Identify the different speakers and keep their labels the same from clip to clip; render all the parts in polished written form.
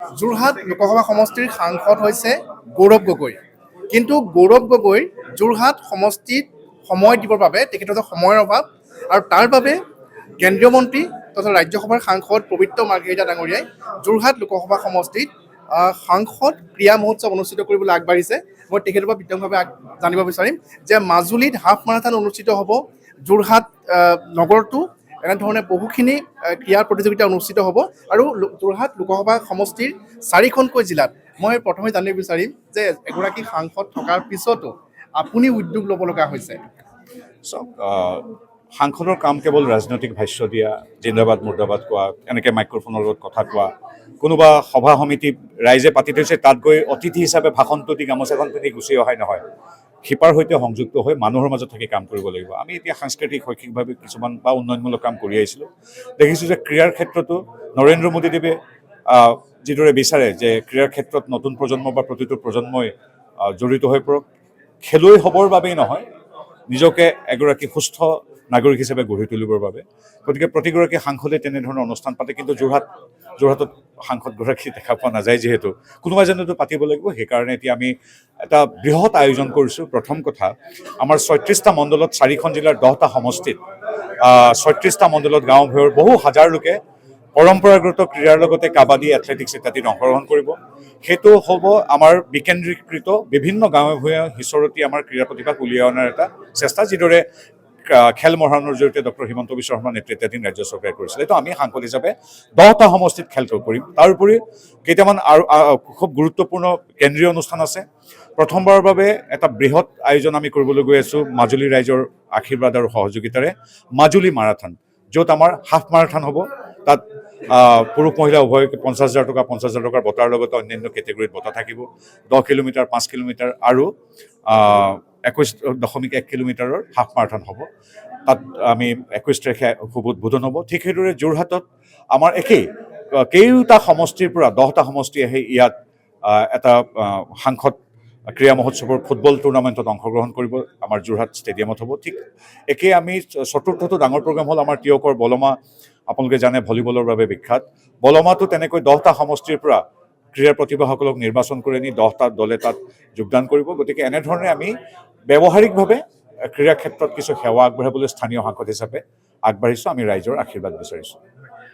Speaker 1: যোৰহাট লোকসভা সমষ্টিৰ সাংসদ হৈছে গৌৰৱ গগৈ, কিন্তু গৌৰৱ গগৈ যোৰহাট সমষ্টিত সময় দিবৰ বাবে তেখেতৰ সময়ৰ অভাৱ, আৰু তাৰ বাবে কেন্দ্ৰীয় মন্ত্ৰী তথা ৰাজ্যসভাৰ সাংসদ পবিত্ৰ মাৰ্ঘেৰিটা ডাঙৰীয়াই যোৰহাট লোকসভা সমষ্টিত সাংসদ ক্ৰীড়া মহোৎসৱ অনুষ্ঠিত কৰিবলৈ আগবাঢ়িছে। মই তেখেতৰ পৰা বিতংভাৱে জানিব বিচাৰিম যে মাজুলীত হাফ মাৰাথন অনুষ্ঠিত হ'ব, যোৰহাট নগৰতো এনেধৰণে বহুখিনি ক্ৰীড়াৰ প্ৰতিযোগিতা অনুষ্ঠিত হ'ব, আৰু যোৰহাট লোকসভা সমষ্টিৰ 4খনকৈ জিলাত মই প্ৰথমে জানিব বিচাৰিম যে এগৰাকী সাংসদ থকাৰ পিছতো আপুনি উদ্যোগ ল'ব লগা হৈছে।
Speaker 2: সাংসদৰ কাম কেৱল ৰাজনৈতিক ভাষ্য দিয়া, জিন্দাবাদ মুৰ্দাবাদ কোৱা, এনেকৈ মাইক্ৰফোনৰ লগত কথা কোৱা, কোনোবা সভা সমিতি ৰাইজে পাতি থৈছে তাত গৈ অতিথি হিচাপে ভাষণটো দি গামোচাখন পিন্ধি গুচি অহাই নহয়। শিপাৰ সৈতে সংযুক্ত হৈ মানুহৰ মাজত থাকি কাম কৰিব লাগিব। আমি এতিয়া সাংস্কৃতিক শৈক্ষিকভাৱে কিছুমান বা উন্নয়নমূলক কাম কৰি আহিছিলোঁ। দেখিছোঁ যে ক্ৰীড়াৰ ক্ষেত্ৰতো নৰেন্দ্ৰ মোদীদেৱে যিদৰে বিচাৰে যে ক্ৰীড়াৰ ক্ষেত্ৰত নতুন প্ৰজন্ম বা প্ৰতিটো প্ৰজন্মই জড়িত হৈ পৰক, খেলুৱৈ হ'বৰ বাবেই নহয়, নিজকে এগৰাকী সুস্থ নাগৰিক হিচাপে গঢ়ি তুলিবৰ বাবে। গতিকে প্ৰতিগৰাকী সাংসদে তেনেধৰণৰ অনুষ্ঠান পাতে, কিন্তু যোৰহাটত সাংসদগৰাকী দেখা পোৱা নাযায়। যিহেতু কোনোবা এজনেতো পাতিব লাগিব, সেইকাৰণে এতিয়া আমি এটা বৃহৎ আয়োজন কৰিছোঁ। প্ৰথম কথা, আমাৰ 36টা মণ্ডলত 4খন জিলাৰ 10টা সমষ্টিত 36টা মণ্ডলত গাঁও ভূঞৰ বহু হাজাৰ লোকে পৰম্পৰাগত ক্ৰীড়াৰ লগতে কাবাডী, এথলেটিক্স ইত্যাদিত অংশগ্ৰহণ কৰিব। সেইটো হ'ব আমাৰ বিকেন্দ্ৰীকৃত বিভিন্ন গাঁৱে ভূঞে সিঁচৰতি আমাৰ ক্ৰীড়া প্ৰতিভাক উলিয়াই অনাৰ এটা চেষ্টা, যিদৰে খেল মহাৰণৰ জৰিয়তে ডক্টৰ হিমন্ত বিশ্ব শৰ্মাৰ নেতৃত্বাধীন ৰাজ্য চৰকাৰে কৰিছিলে। এইটো আমি সাংসদ হিচাপে 10টা সমষ্টিত খেলটো কৰিম। তাৰোপৰি কেইটামান আৰু খুব গুৰুত্বপূৰ্ণ কেন্দ্ৰীয় অনুষ্ঠান আছে। প্ৰথমবাৰৰ বাবে এটা বৃহৎ আয়োজন আমি কৰিবলৈ গৈ আছোঁ মাজুলী ৰাইজৰ আশীৰ্বাদ আৰু সহযোগিতাৰে, মাজুলী মাৰাথন, য'ত আমাৰ হাফ মাৰাথন হ'ব। তাত পুৰুষ মহিলা উভয়কে 50,000 টকা 50,000 টকাৰ বঁটাৰ লগতে অন্যান্য কেটেগৰীত বঁটা থাকিব। 10 কিলোমিটাৰ, 5 কিলোমিটাৰ আৰু 21.1 কিলোমিটাৰৰ হাফ মাৰাথন হ'ব। তাত আমি 21 তাৰিখে শুভ উদ্বোধন হ'ব। ঠিক সেইদৰে যোৰহাটত আমাৰ কেইটা সমষ্টিৰ পৰা 10টা সমষ্টি আহি ইয়াত এটা সাংসদ ক্ৰীড়া মহোৎসৱৰ ফুটবল টুৰ্ণামেণ্টত অংশগ্ৰহণ কৰিব, আমাৰ যোৰহাট ষ্টেডিয়ামত হ'ব। ঠিক একেই আমি চতুৰ্থটো ডাঙৰ প্ৰগ্ৰাম হ'ল আমাৰ তিয়কৰ বলমা। আপোনালোকে জানে ভলীবলৰ বাবে বিখ্যাত। বলমাটো তেনেকৈ 10টা সমষ্টিৰ পৰা ক্ৰীড়া প্ৰতিভাসকলক নিৰ্বাচন কৰি আনি 10টা দলে তাত যোগদান কৰিব। গতিকে এনেধৰণে আমি ব্যৱহাৰিকভাৱে ক্ৰীড়া ক্ষেত্ৰত কিছু সেৱা আগবঢ়াবলৈ স্থানীয় সাংসদ হিচাপে আগবাঢ়িছোঁ। আমি ৰাইজৰ আশীৰ্বাদ বিচাৰিছোঁ।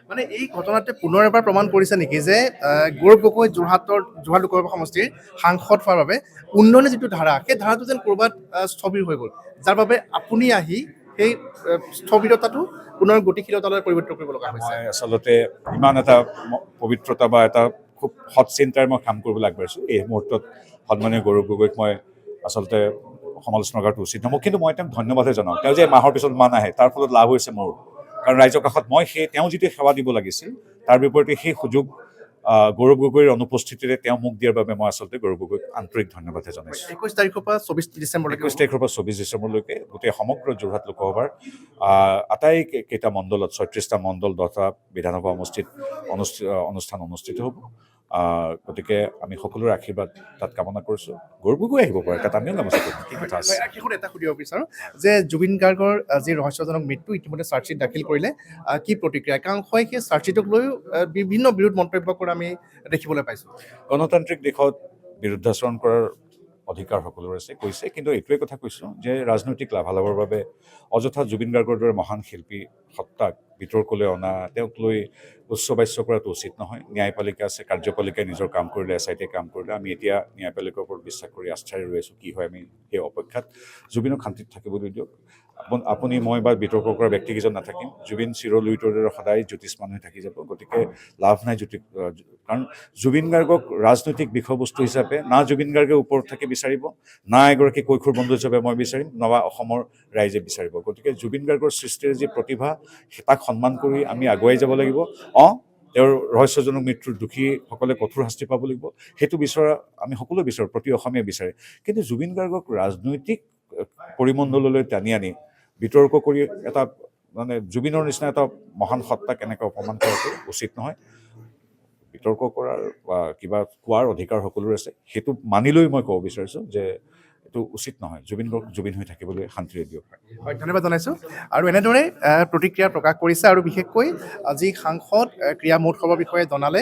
Speaker 1: মানে এই ঘটনাটোৱে পুনৰ এবাৰ প্ৰমাণ কৰিছে নেকি যে গৌৰৱ গগৈ যোৰহাট লোকসভা সমষ্টিৰ সাংসদ হোৱাৰ বাবে উন্নয়নৰ যিটো ধাৰা, সেই ধাৰাটো যেন ক'ৰবাত স্থবিৰ হৈ গ'ল, যাৰ বাবে আপুনি আহি সেই স্থবিৰতাটো পুনৰ গতিশীলতালৈ পৰিৱৰ্তন কৰিব লগা হৈছে?
Speaker 2: মই আচলতে ইমান এটা পবিত্ৰতা বা এটা খুব সৎ চিন্তাৰে মই কাম কৰিবলৈ আগবাঢ়িছোঁ। এই মুহূৰ্তত সন্মানীয় গৌৰৱ গগৈক মই আচলতে সমালোচনা কৰাটো উচিত নহ'ব, কিন্তু মই তেওঁক ধন্যবাদহে জনাওঁ। তেওঁ যে মাহৰ পিছত মান আহে, তাৰ ফলত লাভ হৈছে মোৰ। কাৰণ ৰাইজৰ কাষত মই তেওঁ যিটো সেৱা দিব লাগিছিল, তাৰ বিপৰীতে সেই সুযোগ গৌৰৱ গগৈৰ অনুপস্থিতিৰে তেওঁ মোক দিয়াৰ বাবে মই আচলতে গৌৰৱ গগৈক আন্তৰিক ধন্যবাদহে জনাইছোঁ।
Speaker 1: 21 তাৰিখৰ পৰা 24 ডিচেম্বৰলৈকে
Speaker 2: 21 তাৰিখৰ পৰা 24 ডিচেম্বৰলৈকে গোটেই সমগ্ৰ যোৰহাট লোকসভাৰ আটাইকেইটা মণ্ডলত 36টা মণ্ডল 10টা বিধানসভা সমষ্টিত অনুষ্ঠান অনুষ্ঠিত হ'ব। গতিকে আমি সকলোৰে আশীৰ্বাদ তাত কামনা কৰিছোঁ। গৌৰৱ গগৈ আহিব পাৰে, তাত আমিও গামোচা কৰিম। কি কথা আছে?
Speaker 1: শেষত এটা সুধিব বিচাৰোঁ যে জুবিন গাৰ্গৰ যি ৰহস্যজনক মৃত্যু, ইতিমধ্যে চাৰ্জশ্বীট দাখিল কৰিলে, কি প্ৰতিক্ৰিয়া? একাংশই সেই চাৰ্জশ্বীটক লৈও বিভিন্ন বিৰোধ মন্তব্য কৰা আমি দেখিবলৈ পাইছোঁ।
Speaker 2: গণতান্ত্ৰিক দেশত বিৰুদ্ধাচৰণ কৰাৰ অধিকাৰ সকলোৰে আছে, কৈছে, কিন্তু এইটোৱে কথা কৈছোঁ যে ৰাজনৈতিক লাভালাভৰ বাবে অযথা জুবিন গাৰ্গৰ দৰে মহান শিল্পী সত্তাক বিতৰ্কলৈ অনা, তেওঁক লৈ উচ্চবাচ্য কৰাটো উচিত নহয়। ন্যায়পালিকা আছে, কাৰ্যপালিকাই নিজৰ কাম কৰিলে, SIT কাম কৰিলে। আমি এতিয়া ন্যায়পালিকাৰ ওপৰত বিশ্বাস কৰি আস্থাৰে ৰৈ আছোঁ। কি হয় আমি সেই অপেক্ষাত। জুবিনক শান্তিত থাকিবলৈ দিয়ক। আপুনি মই বা বিতৰ্ক কৰা ব্যক্তিকেইজন নাথাকিম। জুবিন চিৰলুইতৰ দৰে সদায় জ্যোতিষ্মান হৈ থাকি যাব। গতিকে লাভ নাই কাৰণ জুবিন গাৰ্গক ৰাজনৈতিক বিষয়বস্তু হিচাপে না জুবিন গাৰ্গে ওপৰত থাকি বিচাৰিব, না এগৰাকী কৈশোৰ বন্ধু হিচাপে মই বিচাৰিম, নবা অসমৰ ৰাইজে বিচাৰিব। গতিকে জুবিন গাৰ্গৰ সৃষ্টিৰ যি প্ৰতিভা, তাক সন্মান কৰি আমি আগুৱাই যাব লাগিব। তেওঁৰ ৰহস্যজনক মৃত্যুৰ দোষীসকলে কঠোৰ শাস্তি পাব লাগিব, সেইটো বিচৰা আমি সকলোৱে বিচাৰোঁ, প্ৰতি অসমীয়াই বিচাৰে। কিন্তু জুবিন গাৰ্গক ৰাজনৈতিক পৰিমণ্ডললৈ টানি আনি বিতৰ্ক কৰি এটা জুবিনৰ নিচিনা এটা মহান সত্তাক এনেকৈ অপমান কৰাটো উচিত নহয়। বিতৰ্ক কৰাৰ বা কিবা কোৱাৰ অধিকাৰ সকলোৰে আছে, সেইটো মানি লৈ মই ক'ব বিচাৰিছোঁ যে এইটো উচিত নহয়। জুবিন হৈ থাকিবলৈ শান্তিৰে দিয়ক।
Speaker 1: হয়, ধন্যবাদ জনাইছোঁ। আৰু এনেদৰে প্ৰতিক্ৰিয়া প্ৰকাশ কৰিছে, আৰু বিশেষকৈ আজি সাংসদ ক্ৰীড়া মহোৎসৱৰ বিষয়ে জনালে।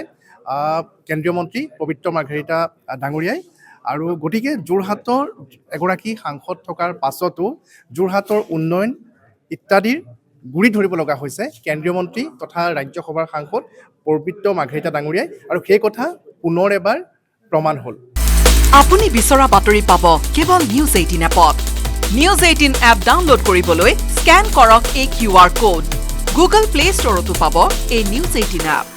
Speaker 1: কেন্দ্ৰীয় মন্ত্ৰী পবিত্ৰ মাৰ্ঘেৰিটা ডাঙৰীয়াই। আৰু গতিকে যোৰহাটৰ এগৰাকী সাংসদ থকাৰ পাছতো যোৰহাটৰ উন্নয়ন ইত্যাদিৰ গুৰি ধৰিব লগা হৈছে কেন্দ্ৰীয় মন্ত্ৰী তথা ৰাজ্যসভাৰ সাংসদ পবিত্ৰ মাৰ্ঘেৰিটা ডাঙৰীয়াই, আৰু সেই কথা পুনৰ এবাৰ প্ৰমাণ হ'ল।
Speaker 3: আপুনি বিচৰা বাতৰি পাব কেৱল নিউজ 18 এপত। নিউজ 18 এপ ডাউনলোড কৰিবলৈ স্কেন কৰক এই QR কোড। গুগল প্লে ষ্টৰতো পাব এই নিউজ 18 এপ।